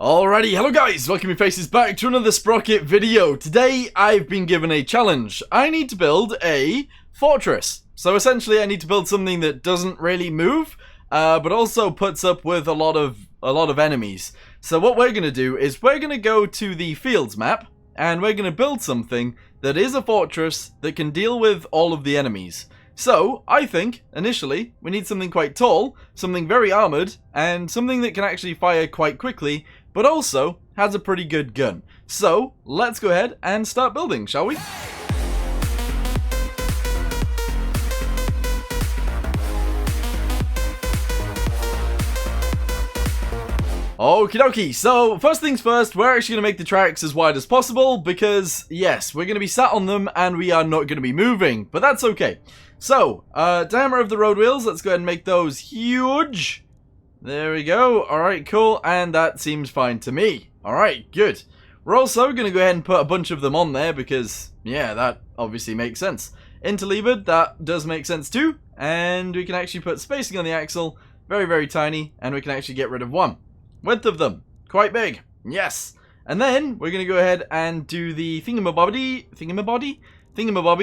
Alrighty, hello guys, welcome your faces back to another Sprocket video. Today I've been given a challenge. I need to build a fortress. So essentially I need to build something that doesn't really move, but also puts up with a lot of enemies. So what we're going to do is we're going to go to the fields map, and we're going to build something that is a fortress that can deal with all of the enemies. So, I think, initially, we need something quite tall, something very armoured, and something that can actually fire quite quickly, but also has a pretty good gun. So, let's go ahead and start building, shall we? Okie dokie, so first things first, we're actually going to make the tracks as wide as possible because, yes, we're going to be sat on them and we are not going to be moving, but that's okay. So, diameter of the road wheels, let's go ahead and make those huge. There we go, alright, cool, and that seems fine to me. Alright, good. We're also going to go ahead and put a bunch of them on there because, yeah, that obviously makes sense. Interlevered, that does make sense too, and we can actually put spacing on the axle, very, very tiny, and we can actually get rid of one. Width of them, quite big, yes. And then we're going to go ahead and do the thingamabobby,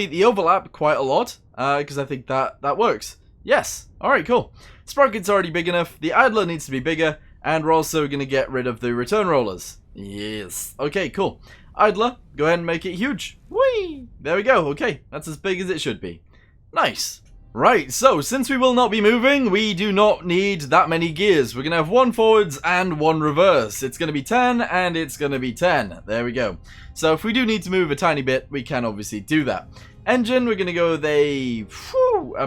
the overlap quite a lot, because I think that works. Yes, alright, cool. Sprocket's already big enough, the idler needs to be bigger, and we're also going to get rid of the return rollers. Yes, okay, cool. Idler, go ahead and make it huge. Whee! There we go, okay, that's as big as it should be. Nice. Right, so since we will not be moving, we do not need that many gears. We're going to have one forwards and one reverse. It's going to be 10 and it's going to be 10. There we go. So if we do need to move a tiny bit, we can obviously do that. Engine, we're going to go with a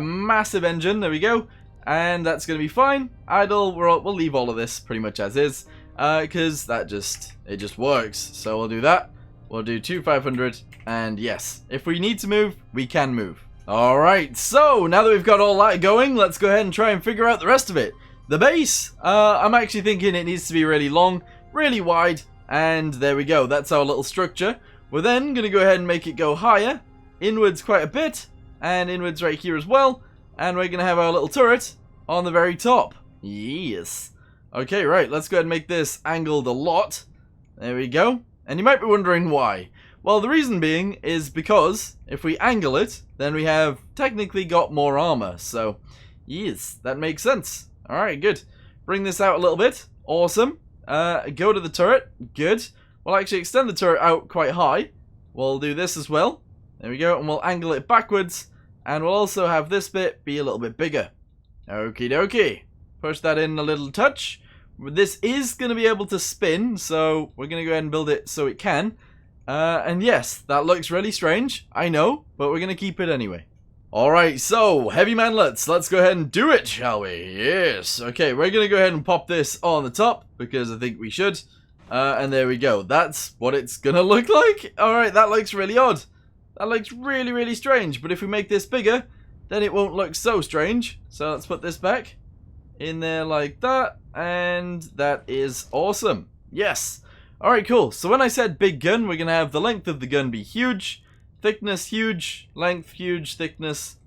massive engine. There we go. And that's going to be fine. Idle, we'll leave all of this pretty much as is, because it just works. So we'll do that. We'll do 500, and yes, if we need to move, we can move. Alright, so now that we've got all that going, let's go ahead and try and figure out the rest of it. The base, I'm actually thinking it needs to be really long, really wide, and there we go, that's our little structure. We're then going to go ahead and make it go higher, inwards quite a bit, and inwards right here as well, and we're going to have our little turret on the very top. Yes. Okay, right, let's go ahead and make this angled a lot. There we go, and you might be wondering why. Well, the reason being is because if we angle it, then we have technically got more armor. So, yes, that makes sense. Alright, good. Bring this out a little bit. Awesome. Go to the turret. Good. We'll actually extend the turret out quite high. We'll do this as well. There we go. And we'll angle it backwards. And we'll also have this bit be a little bit bigger. Okie dokie. Push that in a little touch. This is going to be able to spin, so we're going to go ahead and build it so it can. And yes, that looks really strange, I know, but we're going to keep it anyway. Alright, so, heavy manlets, let's go ahead and do it, shall we? Yes, okay, we're going to go ahead and pop this on the top, because I think we should. And there we go, that's what it's going to look like. Alright, that looks really odd. That looks really, really strange, but if we make this bigger, then it won't look so strange. So let's put this back in there like that, and that is awesome. Yes. Alright, cool. So when I said big gun, we're going to have the length of the gun be huge, thickness huge, length huge, thickness,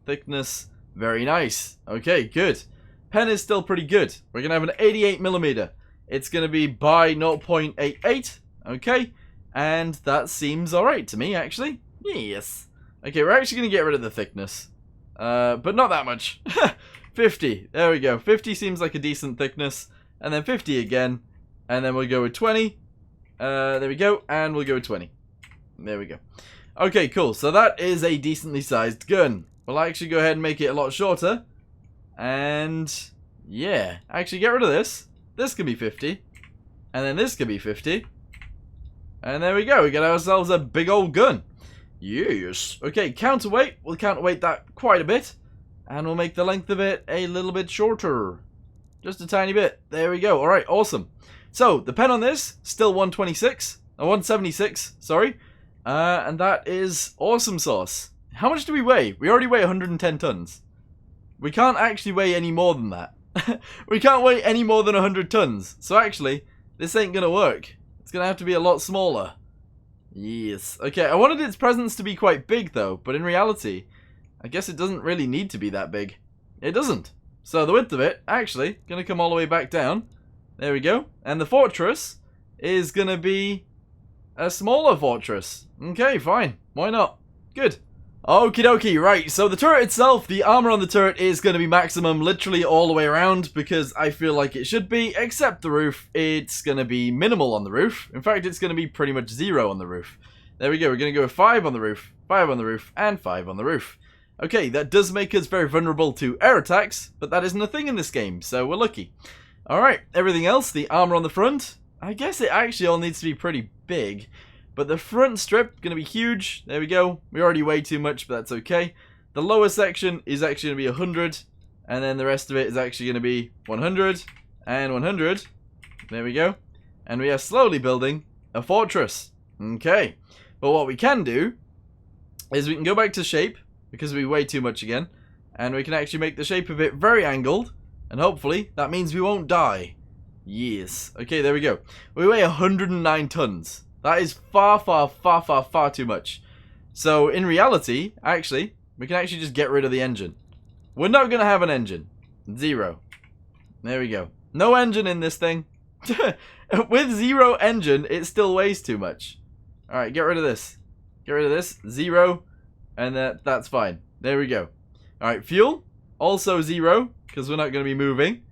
very nice. Okay, good. Pen is still pretty good. We're going to have an 88mm. It's going to be by 0.88, okay, and that seems alright to me, actually. Yes. Okay, we're actually going to get rid of the thickness, but not that much. 50, there we go. 50 seems like a decent thickness, and then 50 again, and then we'll go with 20. There we go, and we'll go with 20. There we go. Okay, cool. So that is a decently sized gun. We'll actually go ahead and make it a lot shorter. And, yeah. Actually, get rid of this. This can be 50. And then this can be 50. And there we go. We got ourselves a big old gun. Yes. Okay, counterweight. We'll counterweight that quite a bit. And we'll make the length of it a little bit shorter. Just a tiny bit. There we go. Alright, awesome. So, the pen on this, still 176, sorry. And that is awesome sauce. How much do we weigh? We already weigh 110 tons. We can't actually weigh any more than that. We can't weigh any more than 100 tons. So actually, this ain't gonna work. It's gonna have to be a lot smaller. Yes. Okay, I wanted its presence to be quite big though, but in reality, I guess it doesn't really need to be that big. It doesn't. So the width of it, actually, gonna come all the way back down. There we go. And the fortress is going to be a smaller fortress. Okay, fine. Why not? Good. Okie dokie, right, so the turret itself, the armor on the turret is going to be maximum literally all the way around because I feel like it should be, except the roof, it's going to be minimal on the roof. In fact, it's going to be pretty much 0 on the roof. There we go, we're going to go with 5 on the roof, 5 on the roof, and 5 on the roof. Okay, that does make us very vulnerable to air attacks, but that isn't a thing in this game, so we're lucky. Alright, everything else, the armor on the front, I guess it actually all needs to be pretty big. But the front strip, going to be huge. There we go. We're already way too much, but that's okay. The lower section is actually going to be 100. And then the rest of it is actually going to be 100 and 100. There we go. And we are slowly building a fortress. Okay. But what we can do is we can go back to shape, because we way too much again. And we can actually make the shape of it very angled. And hopefully that means we won't die. Yes. Okay, there we go. We weigh 109 tons. That is far too much. So, in reality, actually, we can actually just get rid of the engine. We're not going to have an engine. 0. There we go. No engine in this thing. With 0 engine, it still weighs too much. Alright, get rid of this. Get rid of this. 0. And that's fine. There we go. Alright, fuel. Also 0, because we're not going to be moving.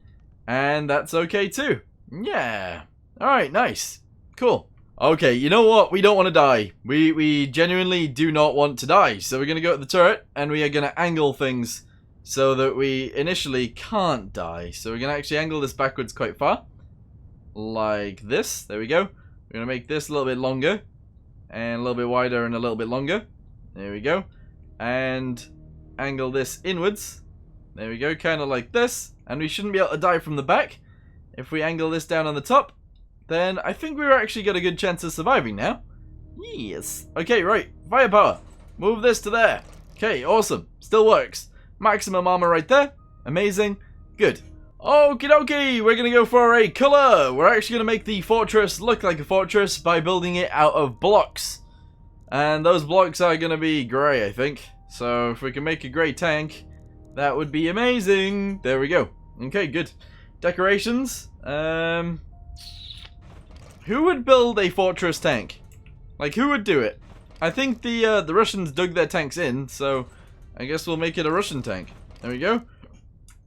And that's okay too. Yeah. Alright, nice. Cool. Okay, you know what? We don't want to die. We genuinely do not want to die. So we're going to go at the turret, and we are going to angle things so that we initially can't die. So we're going to actually angle this backwards quite far. Like this. There we go. We're going to make this a little bit longer. And a little bit wider and a little bit longer. There we go. And angle this inwards. There we go, kind of like this. And we shouldn't be able to die from the back. If we angle this down on the top, then I think we're actually got a good chance of surviving now. Yes. Okay, right. Firepower. Move this to there. Okay, awesome. Still works. Maximum armor right there. Amazing. Good. Okie dokie. We're going to go for a color. We're actually going to make the fortress look like a fortress by building it out of blocks. And those blocks are going to be grey, I think. So if we can make a grey tank, that would be amazing. There we go. Okay, good. Decorations. Who would build a fortress tank? Like, who would do it? I think the Russians dug their tanks in, so I guess we'll make it a Russian tank. There we go.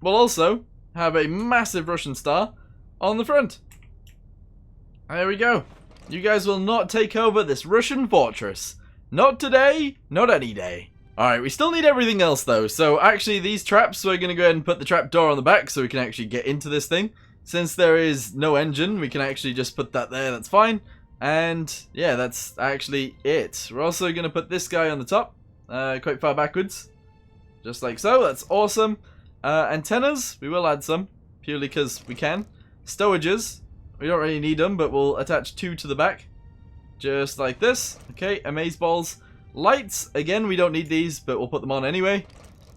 We'll also have a massive Russian star on the front. There we go. You guys will not take over this Russian fortress. Not today, not any day. Alright, we still need everything else though. So actually these traps, we're going to go ahead and put the trap door on the back so we can actually get into this thing. Since there is no engine, we can actually just put that there, that's fine. And yeah, that's actually it. We're also going to put this guy on the top, quite far backwards. Just like so, that's awesome. Antennas, we will add some, purely because we can. Stowages, we don't really need them, but we'll attach 2 to the back. Just like this. Okay, amaze balls. Lights, again, we don't need these, but we'll put them on anyway.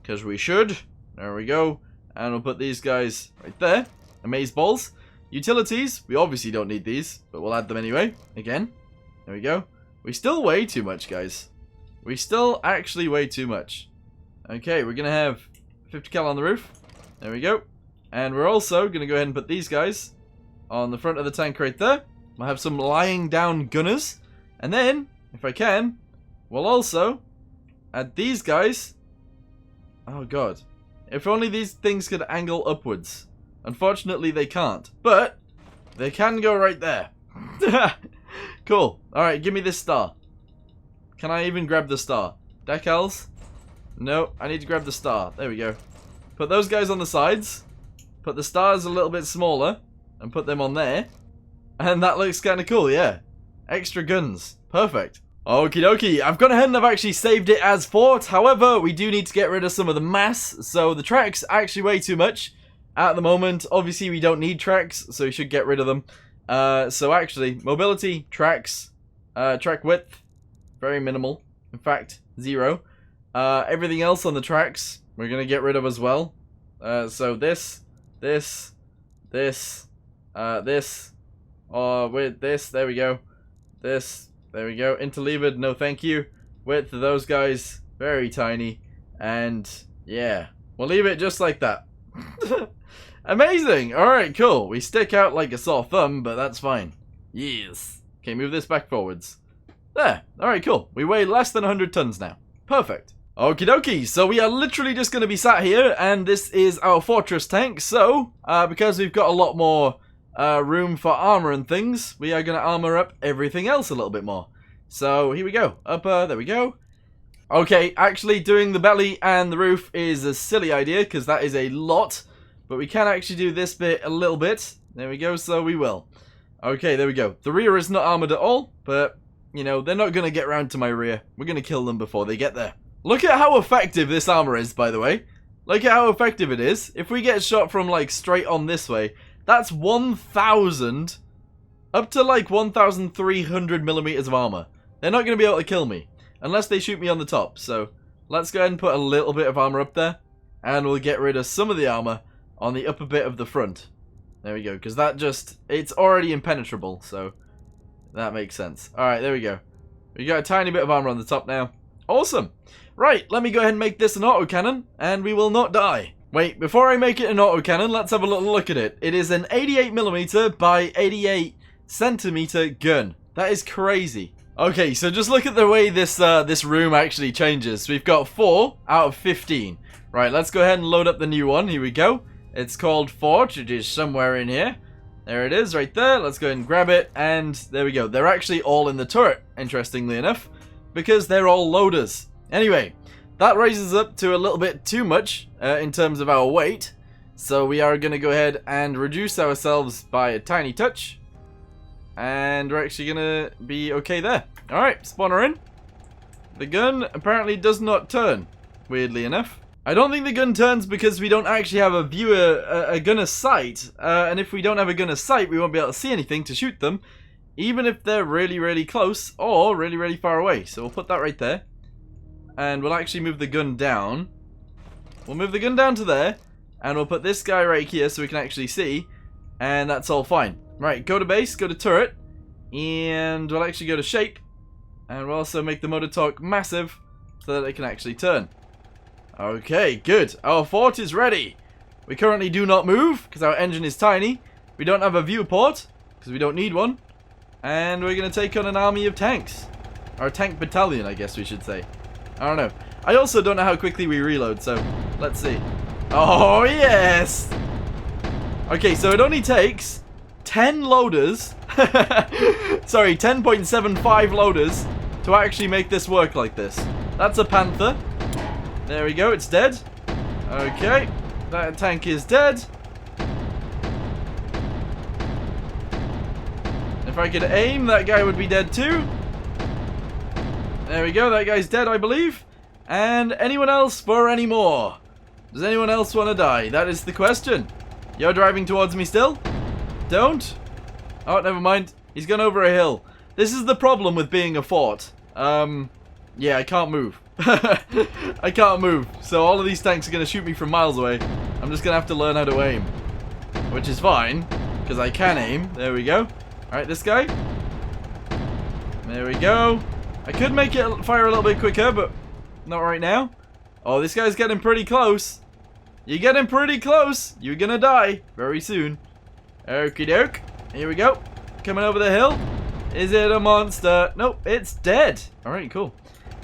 Because we should. There we go. And we'll put these guys right there. Amaze balls. Utilities, we obviously don't need these, but we'll add them anyway. Again. There we go. We still weigh too much, guys. We still actually weigh too much. Okay, we're going to have 50 cal on the roof. There we go. And we're also going to go ahead and put these guys on the front of the tank right there. We'll have some lying down gunners. And then, if I can, we'll also add these guys. Oh god. If only these things could angle upwards. Unfortunately, they can't. But they can go right there. Cool. Alright, give me this star. Can I even grab the star? Decals? No, I need to grab the star. There we go. Put those guys on the sides. Put the stars a little bit smaller. And put them on there. And that looks kind of cool, yeah. Extra guns. Perfect. Okie dokie. I've gone ahead and I've actually saved it as fort. However, we do need to get rid of some of the mass. So the tracks actually weigh too much. At the moment, obviously we don't need tracks, so we should get rid of them. So actually, mobility, tracks, track width, very minimal. In fact, 0. Everything else on the tracks, we're going to get rid of as well. So this, with this, there we go. This, there we go. Interlevered, no thank you. Width of those guys, very tiny. And, yeah, we'll leave it just like that. Amazing! Alright, cool. We stick out like a sore thumb, but that's fine. Yes. Okay, move this back forwards. There. Alright, cool. We weigh less than 100 tons now. Perfect. Okie dokie, so we are literally just going to be sat here, and this is our fortress tank, so, because we've got a lot more room for armor and things, we are going to armor up everything else a little bit more. So, here we go. There we go. Okay, actually doing the belly and the roof is a silly idea, because that is a lot, but we can actually do this bit a little bit. There we go, so we will. Okay, there we go. The rear is not armored at all, but, you know, they're not going to get round to my rear. We're going to kill them before they get there. Look at how effective this armor is, by the way. Look at how effective it is. If we get shot from, like, straight on this way, that's 1,000, up to, like, 1,300 millimeters of armor. They're not going to be able to kill me, unless they shoot me on the top. So, let's go ahead and put a little bit of armor up there, and we'll get rid of some of the armor on the upper bit of the front. There we go, because that just, it's already impenetrable, so that makes sense. Alright, there we go. We got a tiny bit of armor on the top now. Awesome. Right, let me go ahead and make this an autocannon, and we will not die. Wait, before I make it an autocannon, let's have a little look at it. It is an 88mm by 88cm gun. That is crazy. Okay, so just look at the way this this room actually changes. We've got 4 out of 15. Right, let's go ahead and load up the new one. Here we go. It's called Forge. It is somewhere in here. There it is, right there. Let's go ahead and grab it, and there we go. They're actually all in the turret, interestingly enough, because they're all loaders. Anyway, that raises up to a little bit too much in terms of our weight, so we are going to go ahead and reduce ourselves by a tiny touch, and we're actually going to be okay there. Alright, spawner in. The gun apparently does not turn, weirdly enough. I don't think the gun turns because we don't actually have a gunner sight, and if we don't have a gunner sight, we won't be able to see anything to shoot them, even if they're really, really close or really, really far away. So we'll put that right there. And we'll actually move the gun down. We'll move the gun down to there. And we'll put this guy right here so we can actually see. And that's all fine. Right, go to base, go to turret. And we'll actually go to shape. And we'll also make the motor torque massive so that it can actually turn. Okay, good. Our fort is ready. We currently do not move because our engine is tiny. We don't have a viewport because we don't need one. And we're going to take on an army of tanks. Or a tank battalion, I guess we should say. I don't know. I also don't know how quickly we reload, so let's see. Oh, yes! Okay, so it only takes 10 loaders. Sorry, 10.75 loaders to actually make this work like this. That's a Panther. There we go, it's dead. Okay, that tank is dead. If I could aim, that guy would be dead too. There we go, that guy's dead, I believe. And anyone else for any more? Does anyone else want to die? That is the question. You're driving towards me still? Don't? Oh, never mind. He's gone over a hill. This is the problem with being a fort. Yeah, I can't move. I can't move. So all of these tanks are going to shoot me from miles away. I'm just going to have to learn how to aim. Which is fine, because I can aim. There we go. Alright, this guy. There we go. I could make it fire a little bit quicker, but not right now. Oh, this guy's getting pretty close. You're getting pretty close. You're gonna die very soon. Okie doke. Here we go. Coming over the hill. Is it a monster? Nope, it's dead. Alright, cool.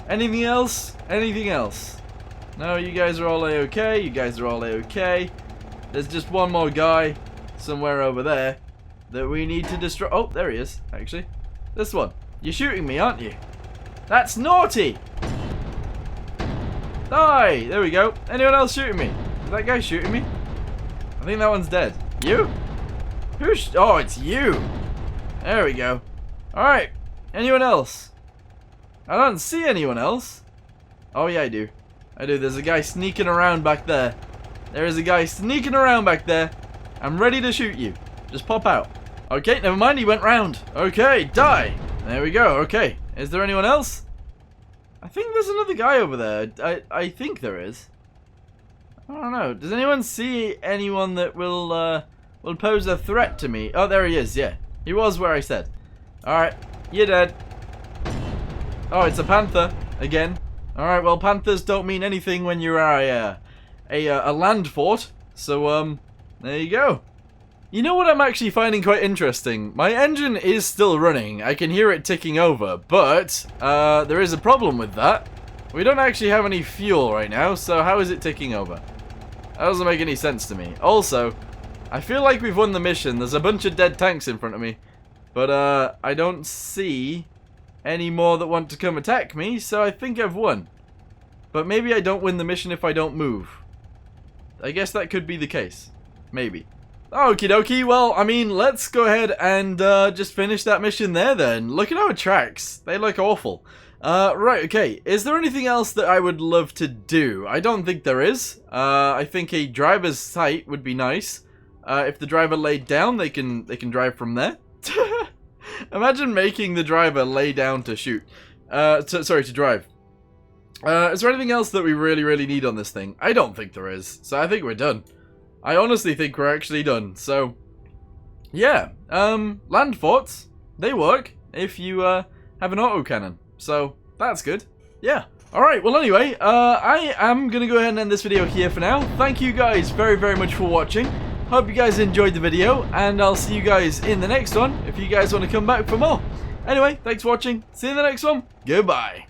Anything else? Anything else? No, you guys are all A-okay. You guys are all A-okay. There's just one more guy somewhere over there that we need to destroy. Oh, there he is, actually. This one. You're shooting me, aren't you? That's naughty! Die! There we go. Anyone else shooting me? Is that guy shooting me? I think that one's dead. You? Oh, it's you! There we go. Alright. Anyone else? I don't see anyone else. Oh, yeah, I do. I do. There's a guy sneaking around back there. There is a guy sneaking around back there. I'm ready to shoot you. Just pop out. Okay, never mind. He went round. Okay, die. There we go. Okay. Is there anyone else? I think there's another guy over there. I think there is. I don't know. Does anyone see anyone that will pose a threat to me? Oh, there he is. Yeah. He was where I said. Alright. You're dead. Oh, it's a panther. Again. Alright, well, panthers don't mean anything when you're a land fort. So, there you go. You know what I'm actually finding quite interesting? My engine is still running. I can hear it ticking over, but there is a problem with that. We don't actually have any fuel right now, so how is it ticking over? That doesn't make any sense to me. Also, I feel like we've won the mission. There's a bunch of dead tanks in front of me, but I don't see any more that want to come attack me, so I think I've won. But maybe I don't win the mission if I don't move. I guess that could be the case. Maybe. Okie dokie, well, I mean, let's go ahead and just finish that mission there then. Look at our tracks. They look awful. Right, okay. Is there anything else that I would love to do? I don't think there is. I think a driver's sight would be nice. If the driver laid down, they can drive from there. Imagine making the driver lay down to shoot. Sorry, to drive. Is there anything else that we really need on this thing? I don't think there is. So I think we're done. I honestly think we're actually done. So, yeah. Land forts, they work if you have an autocannon. So, that's good. Yeah. Alright, well anyway, I am going to go ahead and end this video here for now. Thank you guys very much for watching. Hope you guys enjoyed the video, and I'll see you guys in the next one if you guys want to come back for more. Anyway, thanks for watching. See you in the next one. Goodbye.